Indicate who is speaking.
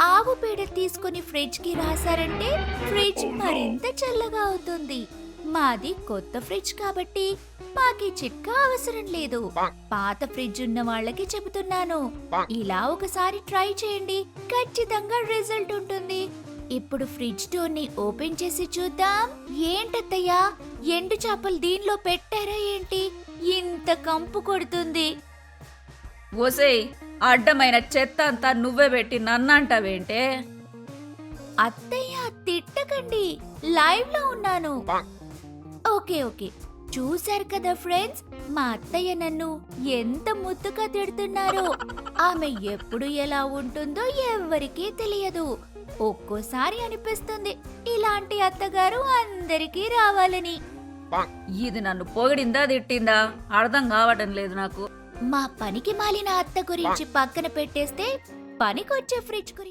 Speaker 1: ఆవు పేడ తీసుకుని ఫ్రిడ్జ్ కి రాసారంటే ఫ్రిడ్జ్ మరింత చల్లగా అవుతుంది. మాది కొత్త ఫ్రిడ్జ్ కాబట్టి మాకి చిట్కా అవసరం లేదు. పాత ఫ్రిడ్జ్ ఉన్న వాళ్ళకి చెబుతున్నాను, ఇలా ఒకసారి ట్రై చేయండి, ఖచ్చితంగా రిజల్ట్ ఉంటుంది. ఇప్పుడు ఫ్రిడ్జ్ డోర్ ని ఓపెన్ చేసి చూద్దాం. ఏంటత్తయ్యా, ఎండు చేపలు దీనిలో పెట్టారా ఏంటి? ఇంత కంపు కొడుతుంది.
Speaker 2: ఓసేయ్, అడ్డమైన చెత్త అంతా నువ్వే పెట్టి నన్నంటావేంటే?
Speaker 1: అత్తయ్య తిట్టకండి, లైవ్ లో ఉన్నాను. ఓకే ఓకే, చూశారు కదా ఫ్రెండ్స్, మా అత్తయ్య నన్ను ఎంత ముద్దుగా తిడుతున్నారో. ఆమె ఎప్పుడు ఎలా ఉంటుందో ఎవ్వరికీ తెలియదు. ఒక్కోసారి అనిపిస్తుంది ఇలాంటి అత్తగారు అందరికీ రావాలని.
Speaker 2: ఇది నన్ను పొగిడిందా తిట్టిందా అర్థం కావడం లేదు నాకు.
Speaker 1: మా పనికి మాలిన అత్త గురించి పక్కన పెట్టేస్తే పనికొచ్చే ఫ్రిడ్జ్ గురించి